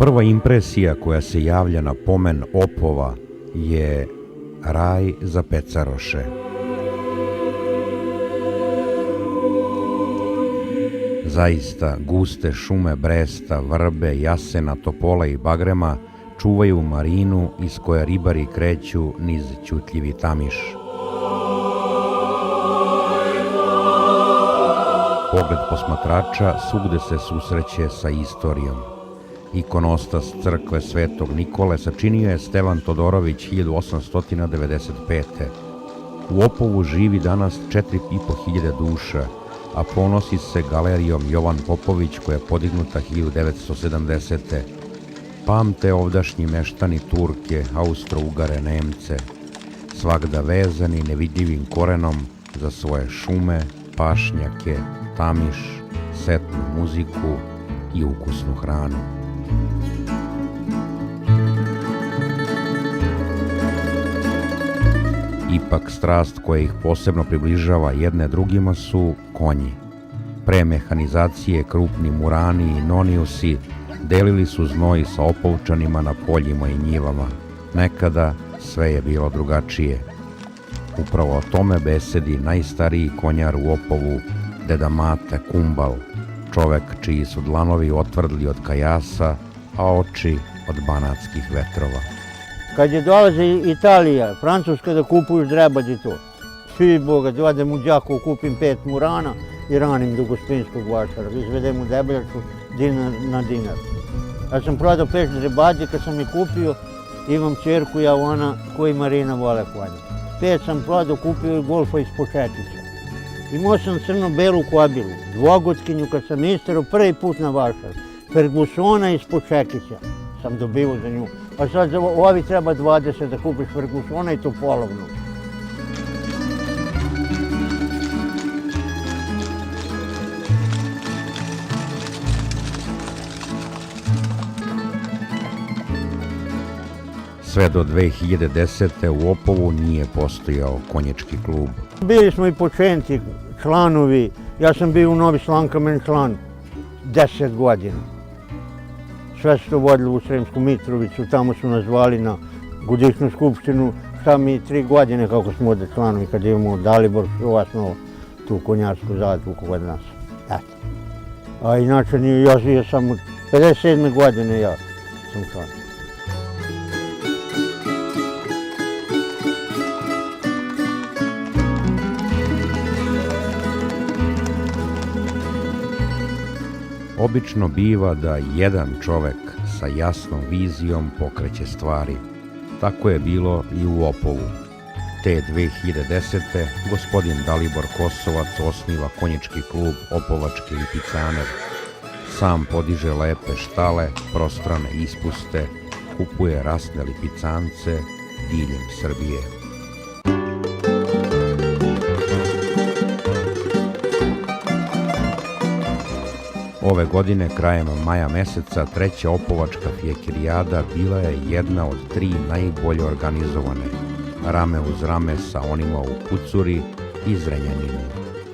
Prva impresija koja se javlja na pomen Opova je raj za pecaroše. Zaista, guste šume bresta, vrbe, jasena, topole i bagrema čuvaju marinu iz koje ribari kreću niz ćutljivi Tamiš. Pogled posmatrača svugde se susreće sa istorijom. Ikonostas crkve Svetog Nikole sačinio je Stevan Todorović 1895. U Opovu živi danas 4.500 duša, a ponosi se galerijom Jovan Popović koja je podignuta 1970. Pamte ovdašnji meštani Turke, Austro-Ugare, Nemce, svagda vezani nevidljivim korenom za svoje šume, pašnjake, Tamiš, setnu muziku i ukusnu hranu. Ipak strast koja ih posebno približava jedne drugima su konji. Pre mehanizacije krupni Murani i Noniusi delili su znoj sa Opovčanima na poljima i njivama. Nekada sve je bilo drugačije. Upravo o tome besedi najstariji konjar u Opovu, deda Mate Kumbal, čovek čiji su dlanovi otvrdli od kajasa, a oči od banatskih vetrova. Kad je dolazi Italija, Francuska da kupuju ždrebad i to. Svi Boga, odem u Đakovo, kupim 5 Murana i ranim do gospinskog vašara. Izvedem u Debeljačku dinar na dinar. Ja sam prodao 5 ždrebadje, kad sam je kupio, imam čerku Javana koji Marina vole klanje. 5 sam prodao, kupio i Golfa iz Početića. Imao sam crno-belu kobilu, dvogutkinju kad sam isterao prvi put na vašar. Fergusona iz Početića sam dobio za nju. A sad za ovi treba 20 da kupiš Fergusona i to polovnu. Sve do 2010. u Opovu nije postojao konjički klub. Bili smo i početnici, članovi. Ja sam bio u Novi Slankamen član 10 godina. Sve su to vodili u Sremsku Mitrovicu, tamo su nas zvali na godišnju skupštinu. Šta mi 3 godine kako smo ovdje članovi kad imamo Dalibor osnovao tu konjarsku zadrugu kod nas. Eto. A inače ja sam od 57. godine ja sam član. Obično biva da jedan čovek sa jasnom vizijom pokreće stvari. Tako je bilo i u Opovu. Te 2010. gospodin Dalibor Kosovac osniva konjički klub Opovački lipicaner. Sam podiže lepe štale, prostrane ispuste, kupuje rasne lipicance diljem Srbije. Ove godine, krajem maja meseca, treća Opovačka fjekirijada bila je jedna od 3 najbolje organizovane, rame uz rame sa onima u Kucuri i Zrenjaninu.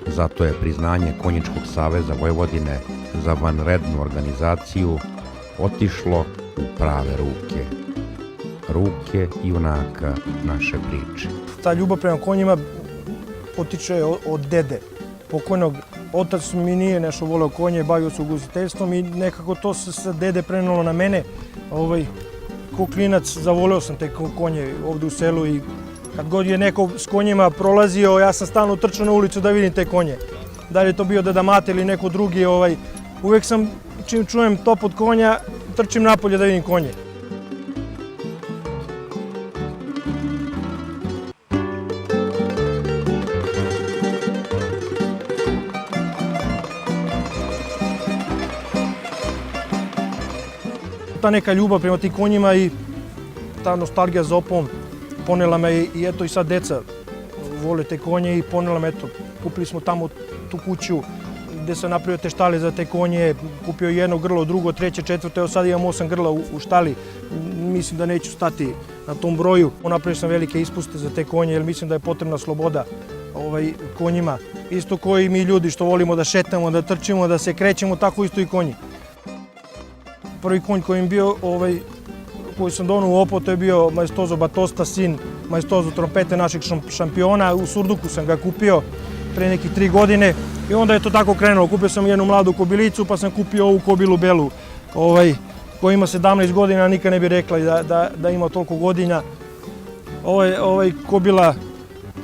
Zato je priznanje Konjičkog saveza Vojvodine za vanrednu organizaciju otišlo u prave ruke. Ruke junaka naše priče. Ta ljubav prema konjima potiče od dede pokojnog. Otac mi nije nešto voleo konje, bavio se ugostiteljstvom i nekako to se sa dede prenulo na mene. Ko klinac zavoleo sam te konje ovdje u selu i kad god je neko s konjima prolazio, ja sam stalno trčao na ulicu da vidim te konje. Da li je to bio deda Mate ili neko drugi, uvek sam, čim čujem top od konja, trčim napolje da vidim konje. Ta neka ljubav prema tim konjima i ta nostalgija za Opovom ponela me i eto i sad deca vole te konje i ponela me, eto, kupili smo tamo tu kuću gde sam napravio te štale za te konje, kupio jedno grlo, drugo, treće, četvrto, evo sad imam 8 grla u štali, mislim da neću stati na tom broju. Napravio sam velike ispuste za te konje jer mislim da je potrebna sloboda konjima. Isto koji mi ljudi što volimo da šetamo, da trčimo, da se krećemo, tako isto i konji. Prvi konj koji je bio, koji sam donao u Opot, to je bio Maestoso Batosta, sin Maestoso Trompete, našeg šampiona. U Surduku sam ga kupio pre nekih 3 godine i onda je to tako krenulo. Kupio sam jednu mladu kobilicu, pa sam kupio ovu kobilu belu, koja ima 17 godina, nikad ne bi rekla da ima toliko godina. Kobila,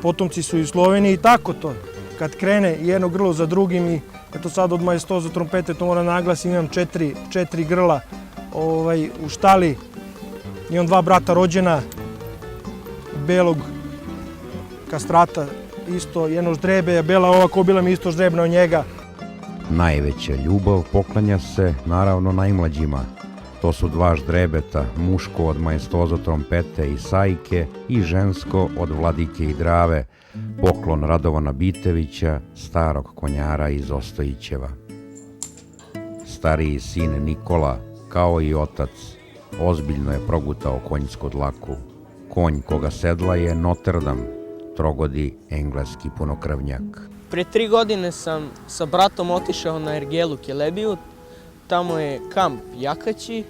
potomci su iz Slovenije i tako to. Kad krene jedno grlo za drugim i eto sad od Maestoso Trompete, to moram naglasiti, imam 4 grla u štali. Imam 2 brata rođena, belog kastrata, isto jedno ždrebe, a bela ova kobila mi isto ždrebna od njega. Najveća ljubav poklanja se naravno najmlađima. To su 2 ždrebeta, muško od Maestoso Trompete i Sajke i žensko od Vladike i Drave, poklon Radovana Bitevića, starog konjara iz Ostojićeva. Stariji sin Nikola, kao i otac, ozbiljno je progutao konjsku dlaku. Konj koga sedla je Notre Dame, trogodi engleski punokrvnjak. Pre 3 godine sam sa bratom otišao na Ergelu Kelebiju, tamo je kamp Jakaći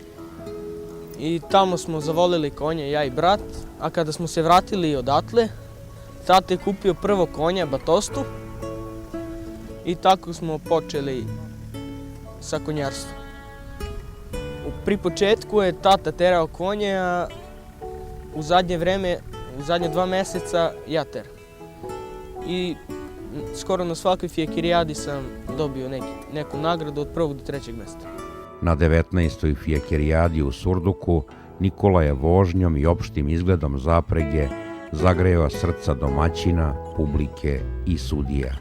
i tamo smo zavolili konje, ja i brat, a kada smo se vratili odatle, tata je kupio prvo konja, Batostu, i tako smo počeli sa konjarstvom. Pri početku je tata terao konje, a u zadnje vreme, u zadnje 2 meseca ja teram. I skoro na svakoj fijekirijadi sam dobio neku nagradu od 1. do 3. mesta. Na 19. fijekirijadi u Surduku Nikola je vožnjom i opštim izgledom zaprege zagrejao srca domaćina, publike i sudija.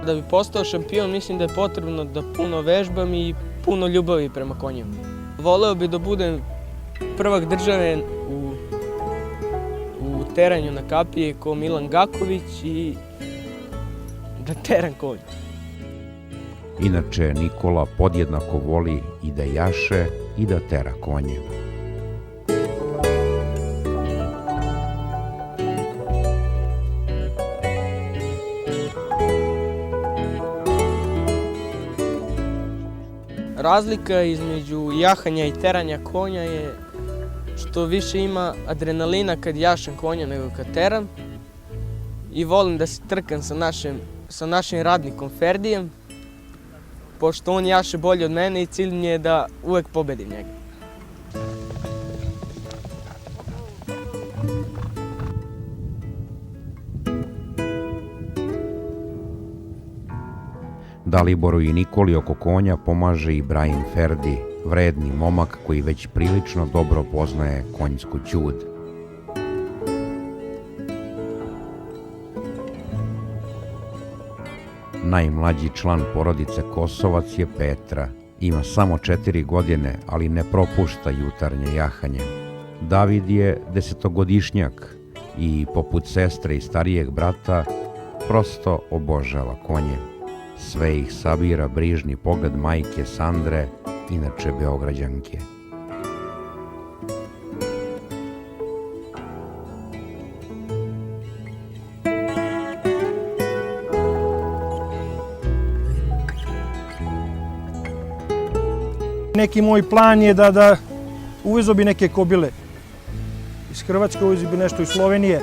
Da bi postao šampion, mislim da je potrebno da puno vežbam i puno ljubavi prema konjima. Voleo bi da budem prvak države u teranju na kapije ko Milan Gaković i da teram konj. Inače, Nikola podjednako voli i da jaše i da tera konje. Razlika između jahanja i teranja konja je što više ima adrenalina kad jašem konja nego kad teram. I volim da se trkam sa našim radnikom Ferdijem, pošto on jaše bolje od mene i cilj mi je da uvek pobedim njega. Daliboru i Nikoli oko konja pomaže i Brahim Ferdi, vredni momak koji već prilično dobro poznaje konjsku ćud. Najmlađi član porodice Kosovac je Petra. Ima samo 4 godine, ali ne propušta jutarnje jahanje. David je 10-godišnjak i, poput sestre i starijeg brata, prosto obožava konje. Sve ih sabira brižni pogled majke Sandre, inače Beograđanke. Neki moj plan je da uvezo bi neke kobile iz Hrvatske, uvezo bi nešto iz Slovenije,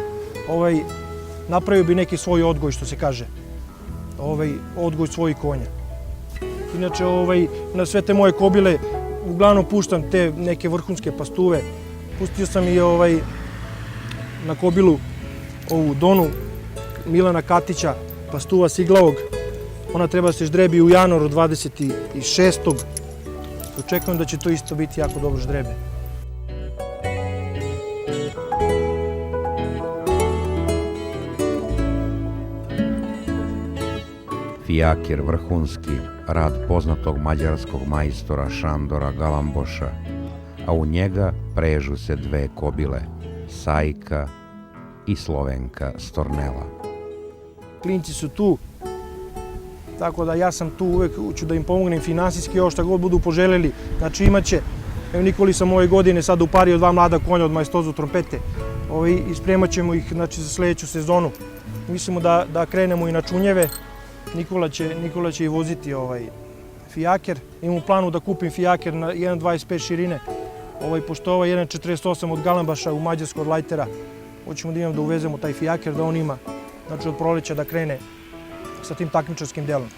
napravio bi neki svoj odgoj, što se kaže. Odgoj svojih konja. Inače, na sve te moje kobile uglavnom puštam te neke vrhunske pastuve. Pustio sam i na kobilu ovu Donu Milana Katića, pastuva Siglavog. Ona treba da se ždrebi u januaru 26. Očekujem da će to isto biti jako dobro ždrebe. Fijaker vrhunski, rad poznatog mađarskog majstora Šandora Galamboša, a u njega prežu se 2 kobile, Sajka i Slovenka Stornela. Klinci su tu, tako da ja sam tu uvek, ću da im pomognem finansijski, ovo šta god budu poželjeli. Znači imaće, evo Nikoli sam ove godine sad upario 2 mlada konja od Maestoso Trompete i spremat ćemo ih za sljedeću sezonu. mislimo da krenemo i na čunjeve. Nikola će i voziti fijaker. Imam u planu da kupim fijaker na 1,25 širine, pošto ovo je 1,48 od Galambaša u Mađarskoj od Lajtera. Hoćemo da uvezemo taj fijaker, da on ima, znači od proleća da krene sa tim takmičarskim delom.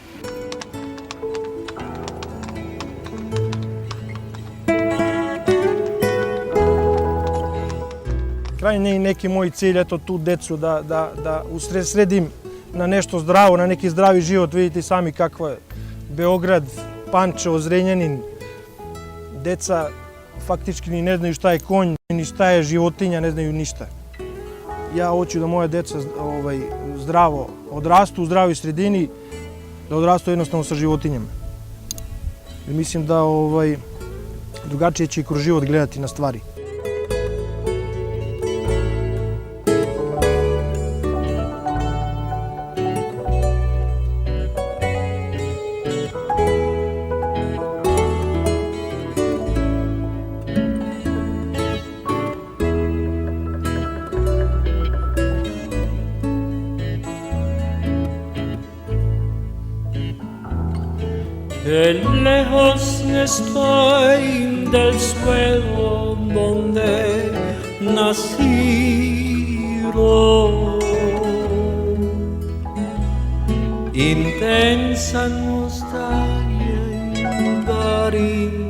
Krajnji neki moj cilj, eto tu decu da sredim na nešto zdravo, na neki zdravi život. Vidite sami kako je Beograd, Pančevo, Zrenjanin. Deca faktički ni ne znaju šta je konj, ni šta je životinja, ne znaju ništa. Ja hoću da moja deca zdravo odrastu u zdravoj sredini, da odrastu jednostavno sa životinjama. I mislim da drugačije će i kroz život gledati na stvari. Que lejos estoy del suelo donde nací. Intensa nostalgia y cariño